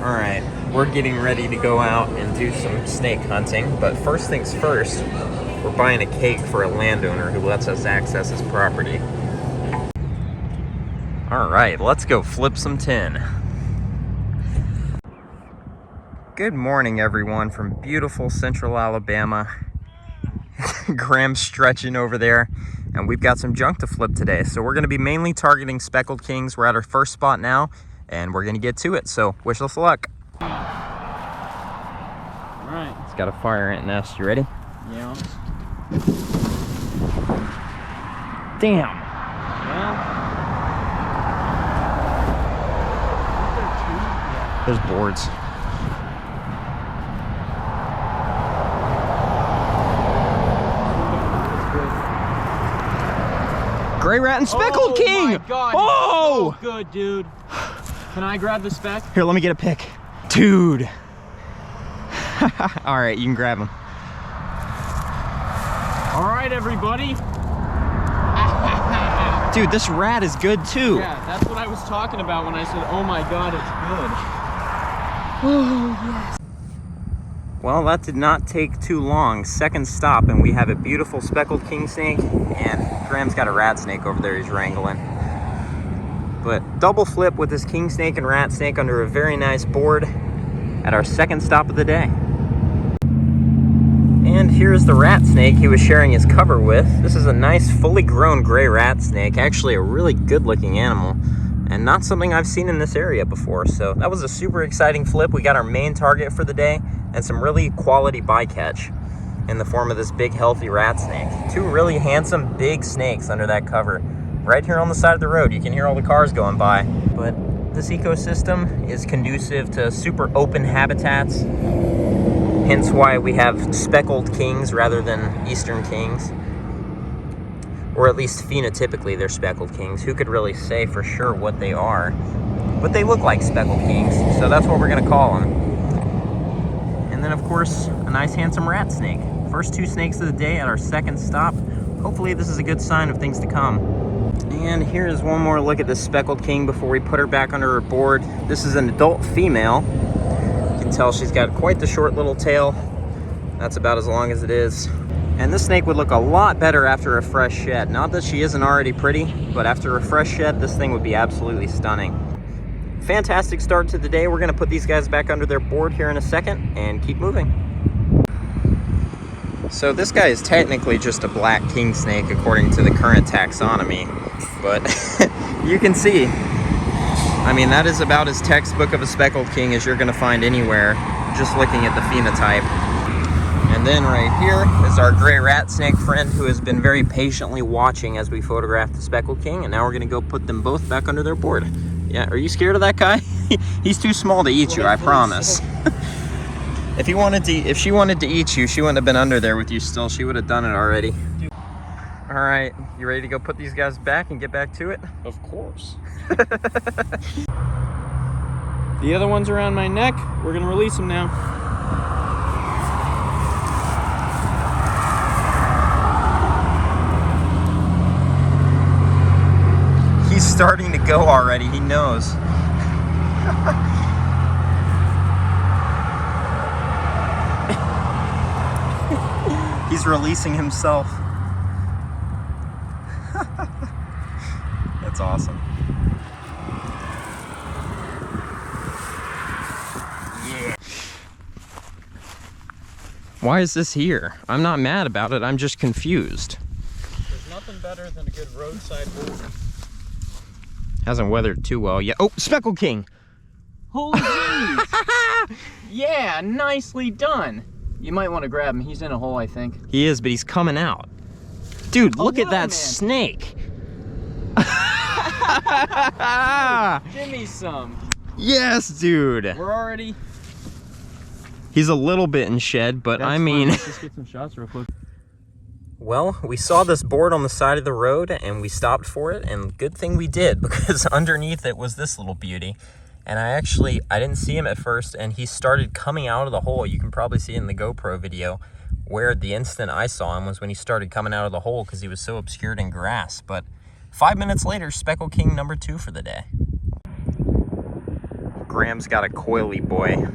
Alright, we're getting ready to go out and do some snake hunting, but first things first, we're buying a cake for a landowner who lets us access his property. Alright, let's go flip some tin. Good morning, everyone, from beautiful central Alabama. Graham's stretching over there, and we've got some junk to flip today. So we're going to be mainly targeting speckled kings. We're at our first spot now, and we're going to get to it. So wish us luck. All right. It's got a fire ant nest. You ready? Yeah. Damn. Well. There's boards. Gray rat and speckled king! Oh my God, oh! So good, dude. Can I grab the speck? Here, let me get a pic. Dude. All right, you can grab him. All right, everybody. Dude, this rat is good too. Yeah, that's what I was talking about when I said, oh my God, it's good. Oh, yes. Well, that did not take too long. Second stop, and we have a beautiful speckled king snake, and Graham's got a rat snake over there he's wrangling. But double flip with this king snake and rat snake under a very nice board at our second stop of the day. And here's the rat snake he was sharing his cover with. This is a nice, fully grown gray rat snake, actually a really good looking animal, and not something I've seen in this area before. So that was a super exciting flip. We got our main target for the day, and some really quality bycatch in the form of this big healthy rat snake. Two really handsome big snakes under that cover right here on the side of the road. You can hear all the cars going by. But this ecosystem is conducive to super open habitats, hence why we have speckled kings rather than eastern kings, or at least phenotypically they're speckled kings. Who could really say for sure what they are? But they look like speckled kings, so that's what we're gonna call them. And then, of course, a nice handsome rat snake. First two snakes of the day at our second stop. Hopefully this is a good sign of things to come. And here is one more look at this speckled king before we put her back under her board. This is an adult female. You can tell she's got quite the short little tail. That's about as long as it is. And this snake would look a lot better after a fresh shed. Not that she isn't already pretty, but after a fresh shed, this thing would be absolutely stunning. Fantastic start to the day. We're gonna put these guys back under their board here in a second and keep moving. So this guy is technically just a black king snake according to the current taxonomy, but you can see, I mean, that is about as textbook of a speckled king as you're gonna find anywhere, just looking at the phenotype. And then right here is our gray rat snake friend who has been very patiently watching as we photograph the speckled king, and now we're gonna go put them both back under their board. Yeah, are you scared of that guy? He's too small to eat you, I promise. If she wanted to eat you, she wouldn't have been under there with you still. She would have done it already. All right, you ready to go put these guys back and get back to it? Of course. The other one's around my neck. We're gonna release them now. He's starting to go already, he knows. He's releasing himself. That's awesome. Yeah. Why is this here? I'm not mad about it, I'm just confused. There's nothing better than a good roadside board. Hasn't weathered too well yet. Oh, speckled king! Holy jeez! Yeah, nicely done. You might want to grab him. He's in a hole, I think. He is, but he's coming out. Dude, look at that man. snake. Give me some. Yes, dude. We're already... He's a little bit in shed, but That's I mean... Let's just get some shots real quick. Well, we saw this board on the side of the road and we stopped for it, and good thing we did, because underneath it was this little beauty. And I didn't see him at first, and he started coming out of the hole. You can probably see it in the GoPro video, where the instant I saw him was when he started coming out of the hole because he was so obscured in grass. But 5 minutes later, Speckled King number 2 for the day. Graham's got a coily boy.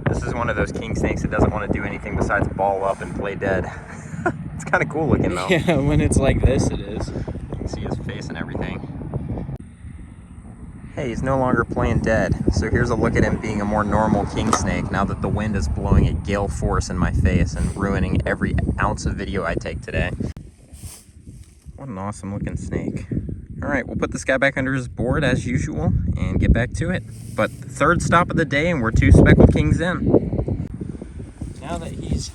This is one of those king snakes that doesn't want to do anything besides ball up and play dead. It's kind of cool looking though. Yeah, when it's like this, it is. You can see his face and everything. Hey, he's no longer playing dead. So here's a look at him being a more normal king snake now that the wind is blowing at gale force in my face and ruining every ounce of video I take today. What an awesome looking snake. All right, we'll put this guy back under his board as usual and get back to it. But the third stop of the day and we're 2 speckled kings in. Now that he's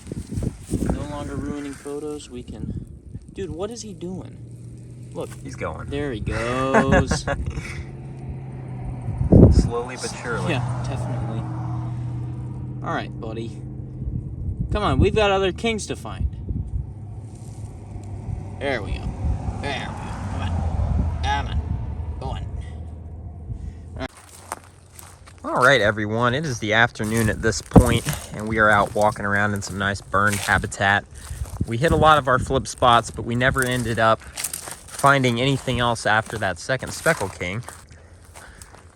no longer ruining photos, we can... Dude, what is he doing? Look. He's going. There he goes. Slowly but surely. Yeah, definitely. All right, buddy. Come on, we've got other kings to find. There we go. There we go. Come on. Come on. Go on. All right, everyone. It is the afternoon at this point, and we are out walking around in some nice burned habitat. We hit a lot of our flip spots, but we never ended up finding anything else after that second speckled king.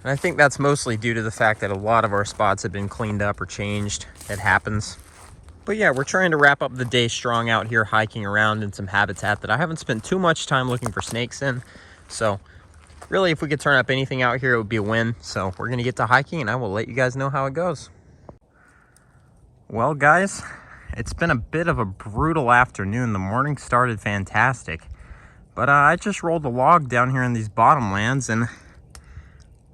And I think that's mostly due to the fact that a lot of our spots have been cleaned up or changed. It happens. But yeah, we're trying to wrap up the day strong out here hiking around in some habitat that I haven't spent too much time looking for snakes in. So really, if we could turn up anything out here, it would be a win. So we're going to get to hiking and I will let you guys know how it goes. Well, guys, it's been a bit of a brutal afternoon. The morning started fantastic. But I just rolled a log down here in these bottomlands and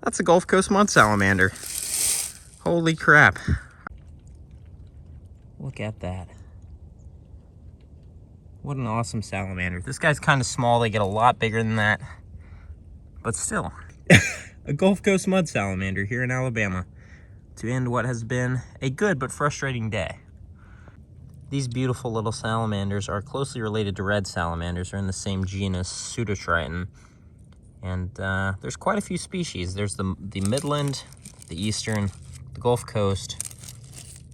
that's a Gulf Coast mud salamander. Holy crap. Look at that. What an awesome salamander. This guy's kind of small. They get a lot bigger than that. But still, a Gulf Coast mud salamander here in Alabama to end what has been a good but frustrating day. These beautiful little salamanders are closely related to red salamanders. They're in the same genus, Pseudotriton. And there's quite a few species. There's the Midland, the Eastern, the Gulf Coast,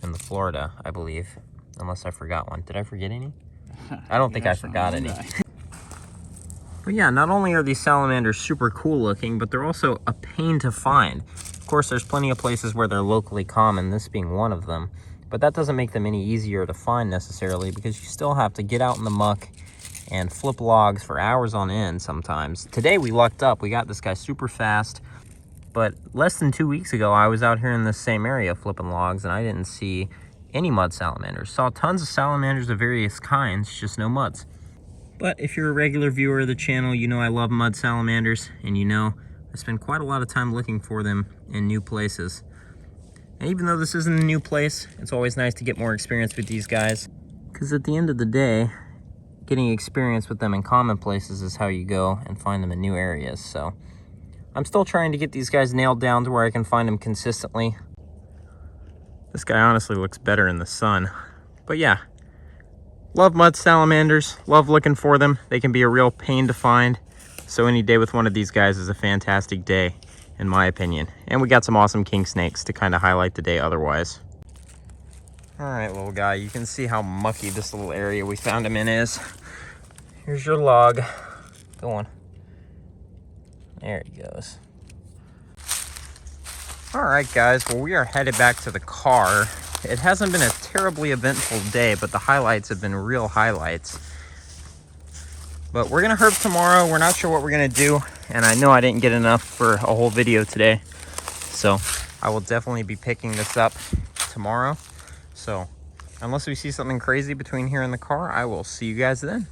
and the Florida, I believe. Unless I forgot one. Did I forget any? I don't think I forgot any. But yeah, not only are these salamanders super cool looking, but they're also a pain to find. Of course, there's plenty of places where they're locally common, this being one of them. But that doesn't make them any easier to find necessarily, because you still have to get out in the muck and flip logs for hours on end sometimes. Today we lucked up. We got this guy super fast. But less than 2 weeks ago, I was out here in this same area flipping logs, and I didn't see any mud salamanders. Saw tons of salamanders of various kinds, just no muds. But if you're a regular viewer of the channel, you know I love mud salamanders, and you know I spend quite a lot of time looking for them in new places. And even though this isn't a new place, it's always nice to get more experience with these guys. Because at the end of the day, getting experience with them in common places is how you go and find them in new areas. So I'm still trying to get these guys nailed down to where I can find them consistently. This guy honestly looks better in the sun. But yeah, love mud salamanders, love looking for them. They can be a real pain to find. So any day with one of these guys is a fantastic day, in my opinion. And we got some awesome king snakes to kind of highlight the day otherwise. All right, little guy, you can see how mucky this little area we found him in is. Here's your log. Go on. There he goes. All right, guys, well, we are headed back to the car. It hasn't been a terribly eventful day, but the highlights have been real highlights. But we're gonna herb tomorrow. We're not sure what we're gonna do, and I know I didn't get enough for a whole video today. So I will definitely be picking this up tomorrow. So unless we see something crazy between here and the car, I will see you guys then.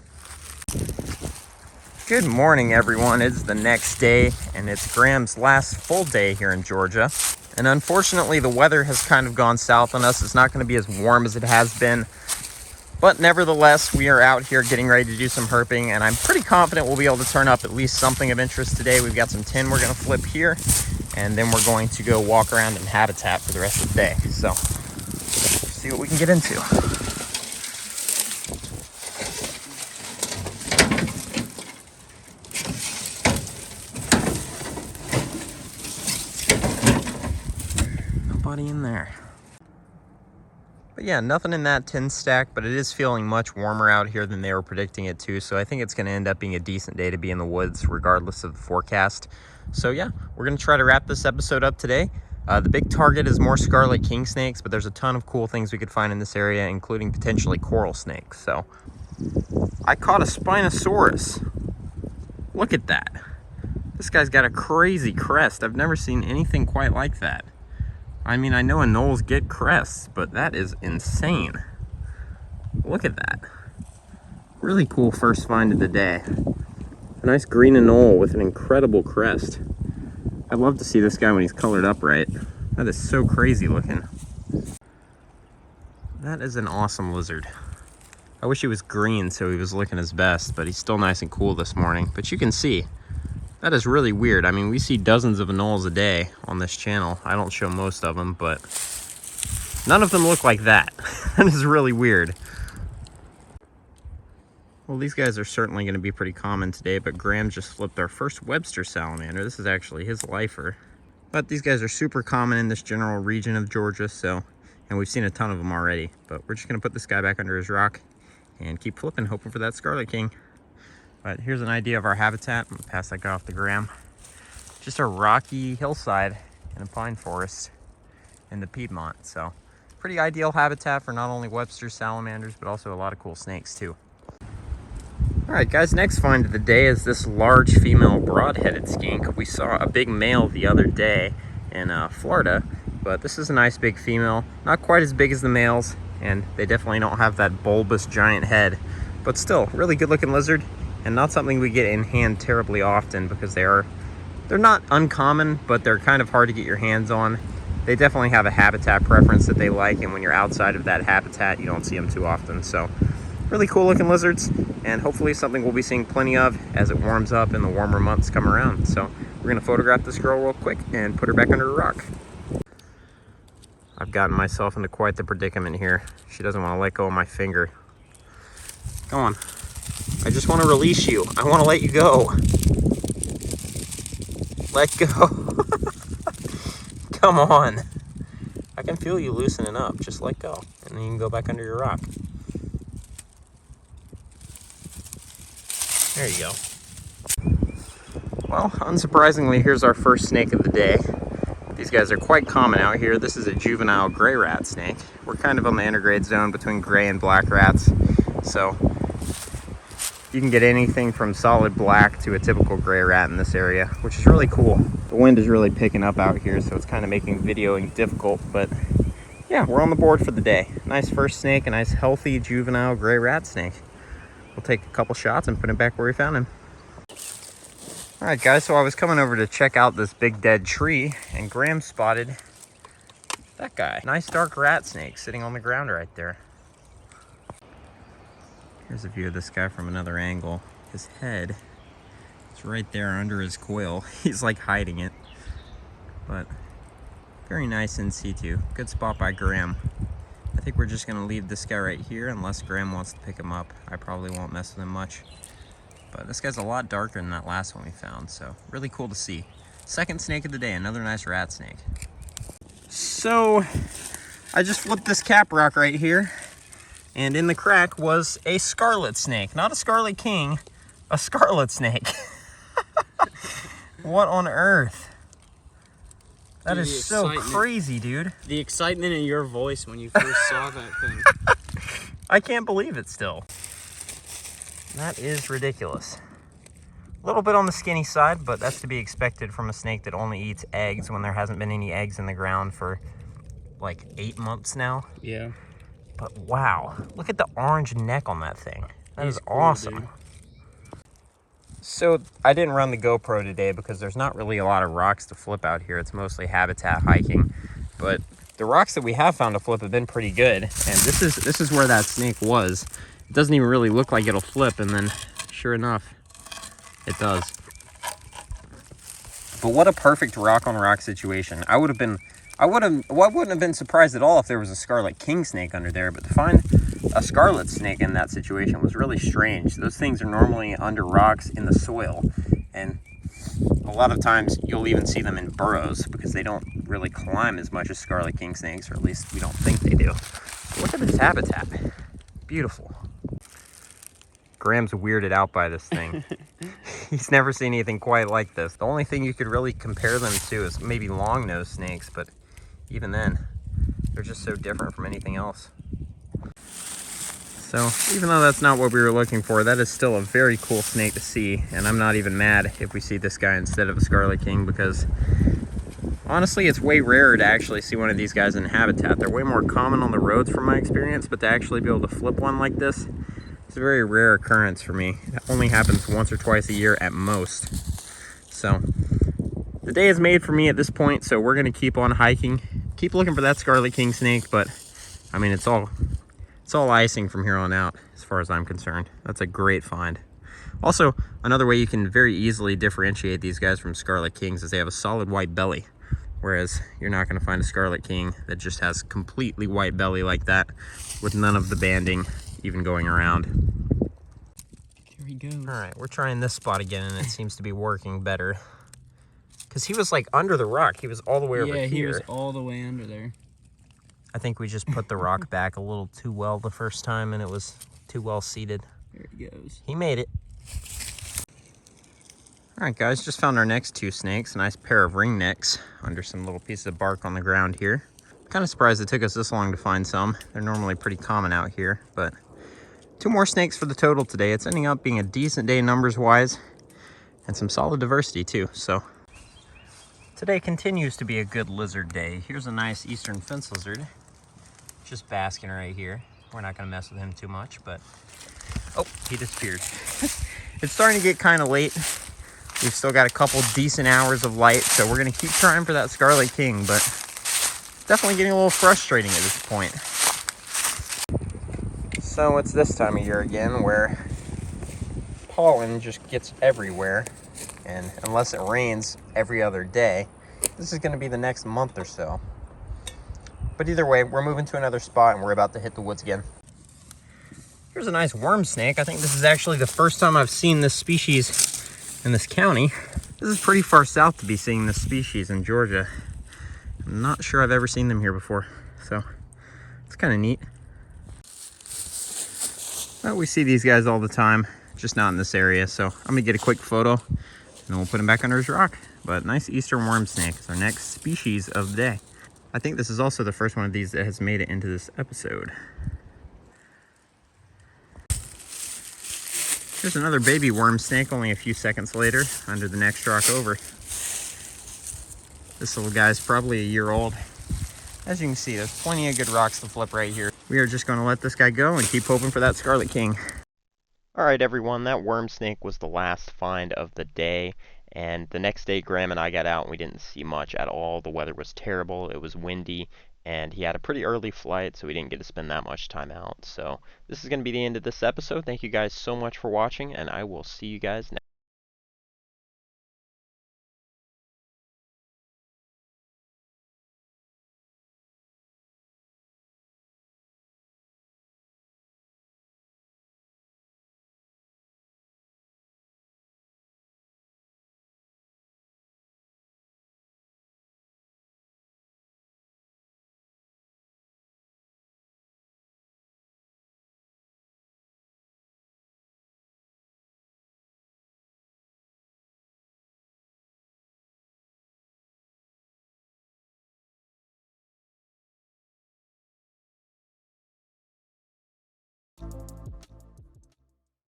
Good morning, everyone. It's the next day, and it's Graham's last full day here in Georgia. And unfortunately, the weather has kind of gone south on us. It's not going to be as warm as it has been. But nevertheless, we are out here getting ready to do some herping, and I'm pretty confident we'll be able to turn up at least something of interest today. We've got some tin we're going to flip here, and then we're going to go walk around in habitat for the rest of the day. So let's see what we can get into. Nobody in there. But yeah, nothing in that tin stack, but it is feeling much warmer out here than they were predicting it to. So I think it's going to end up being a decent day to be in the woods regardless of the forecast. So yeah, we're going to try to wrap this episode up today. The big target is more scarlet king snakes, but there's a ton of cool things we could find in this area, including potentially coral snakes. So I caught a Spinosaurus. Look at that. This guy's got a crazy crest. I've never seen anything quite like that. I mean, I know anoles get crests, but that is insane. Look at that. Really cool first find of the day. A nice green anole with an incredible crest. I'd love to see this guy when he's colored up right. That is so crazy looking. That is an awesome lizard. I wish he was green so he was looking his best, but he's still nice and cool this morning. But you can see, that is really weird. I mean, we see dozens of anoles a day on this channel. I don't show most of them, but none of them look like that. That is really weird. Well, these guys are certainly going to be pretty common today, but Graham just flipped our first Webster salamander. This is actually his lifer. But these guys are super common in this general region of Georgia, so, and we've seen a ton of them already. But we're just going to put this guy back under his rock and keep flipping, hoping for that Scarlet King. But here's an idea of our habitat. I'm going to pass that guy off to Graham. Just a rocky hillside in a pine forest in the Piedmont. So pretty ideal habitat for not only Webster salamanders, but also a lot of cool snakes too. All right, guys, next find of the day is this large female broad-headed skink. We saw a big male the other day in Florida, but this is a nice big female. Not quite as big as the males, and they definitely don't have that bulbous giant head, but still, really good-looking lizard, and not something we get in hand terribly often because they're not uncommon, but they're kind of hard to get your hands on. They definitely have a habitat preference that they like, and when you're outside of that habitat, you don't see them too often. So really cool looking lizards, and hopefully something we'll be seeing plenty of as it warms up and the warmer months come around. So we're gonna photograph this girl real quick and put her back under a rock. I've gotten myself into quite the predicament here. She doesn't want to let go of my finger. Go on. I just want to release you. I want to let you go. Let go. Come on. I can feel you loosening up. Just let go, and then you can go back under your rock. There you go. Well, unsurprisingly, here's our first snake of the day. These guys are quite common out here. This is a juvenile gray rat snake. We're kind of on the intergrade zone between gray and black rats. So you can get anything from solid black to a typical gray rat in this area, which is really cool. The wind is really picking up out here, so it's kind of making videoing difficult, but yeah, we're on the board for the day. Nice first snake, a nice healthy juvenile gray rat snake. We'll take a couple shots and put him back where we found him. All right, guys, so I was coming over to check out this big dead tree, and Graham spotted that guy. Nice dark rat snake sitting on the ground right there. Here's a view of this guy from another angle. His head is right there under his coil. He's like hiding it, but very nice in situ. Good spot by Graham. I think we're just gonna leave this guy right here unless Graham wants to pick him up. I probably won't mess with him much. But this guy's a lot darker than that last one we found, so really cool to see. Second snake of the day, another nice rat snake. So I just flipped this cap rock right here, and in the crack was a scarlet snake. Not a scarlet king, a scarlet snake. What on earth? That Dude, is so crazy, dude. The excitement in your voice when you first saw that thing. I can't believe it still. That is ridiculous. A little bit on the skinny side, but that's to be expected from a snake that only eats eggs when there hasn't been any eggs in the ground for like 8 months now. Yeah. But wow, look at the orange neck on that thing. That is cool, awesome. dude. So I didn't run the GoPro today because there's not really a lot of rocks to flip out here. It's mostly habitat hiking, but the rocks that we have found to flip have been pretty good. And this is where that snake was. It doesn't even really look like it'll flip, and then sure enough, it does. But what a perfect rock on rock situation. I wouldn't have been surprised at all if there was a scarlet king snake under there, but to find a scarlet snake in that situation was really strange. Those things are normally under rocks in the soil, and a lot of times you'll even see them in burrows because they don't really climb as much as scarlet king snakes, or at least we don't think they do. But look at this habitat. Beautiful. Graham's weirded out by this thing. He's never seen anything quite like this. The only thing you could really compare them to is maybe long-nosed snakes, but even then, they're just so different from anything else. So even though that's not what we were looking for, that is still a very cool snake to see, and I'm not even mad if we see this guy instead of a Scarlet King, because honestly, it's way rarer to actually see one of these guys in habitat. They're way more common on the roads from my experience, but to actually be able to flip one like this, it's a very rare occurrence for me. It only happens once or twice a year at most. So the day is made for me at this point, so we're gonna keep on hiking, keep looking for that Scarlet King snake, but I mean, it's all icing from here on out as far as I'm concerned. That's a great find. Also, another way you can very easily differentiate these guys from Scarlet Kings is they have a solid white belly, whereas you're not going to find a Scarlet King that just has completely white belly like that with none of the banding even going around. Here he goes. All right, we're trying this spot again, and it seems to be working better. Because he was like under the rock. He was all the way over here. Yeah, he was all the way under there. I think we just put the rock back a little too well the first time, and it was too well seated. There he goes. He made it. All right, guys, just found our next two snakes. A nice pair of ringnecks under some little pieces of bark on the ground here. Kind of surprised it took us this long to find some. They're normally pretty common out here, but two more snakes for the total today. It's ending up being a decent day numbers-wise, and some solid diversity too, so. Today continues to be a good lizard day. Here's a nice eastern fence lizard, just basking right here. We're not gonna mess with him too much, but, oh, he disappeared. It's starting to get kind of late. We've still got a couple decent hours of light, so we're gonna keep trying for that Scarlet King, but definitely getting a little frustrating at this point. So it's this time of year again where pollen just gets everywhere, and unless it rains every other day, this is gonna be the next month or so. But either way, we're moving to another spot and we're about to hit the woods again. Here's a nice worm snake. I think this is actually the first time I've seen this species in this county. This is pretty far south to be seeing this species in Georgia. I'm not sure I've ever seen them here before, so it's kind of neat. Well, we see these guys all the time, just not in this area, so I'm gonna get a quick photo and then we'll put him back under his rock. But nice eastern worm snake is our next species of the day. I think this is also the first one of these that has made it into this episode. Here's another baby worm snake only a few seconds later under the next rock over. This little guy's probably a year old. As you can see, there's plenty of good rocks to flip right here. We are just going to let this guy go and keep hoping for that Scarlet King. All right, everyone, that worm snake was the last find of the day. And the next day, Graham and I got out and we didn't see much at all. The weather was terrible, it was windy, and he had a pretty early flight, so we didn't get to spend that much time out. So this is going to be the end of this episode. Thank you guys so much for watching, and I will see you guys next time.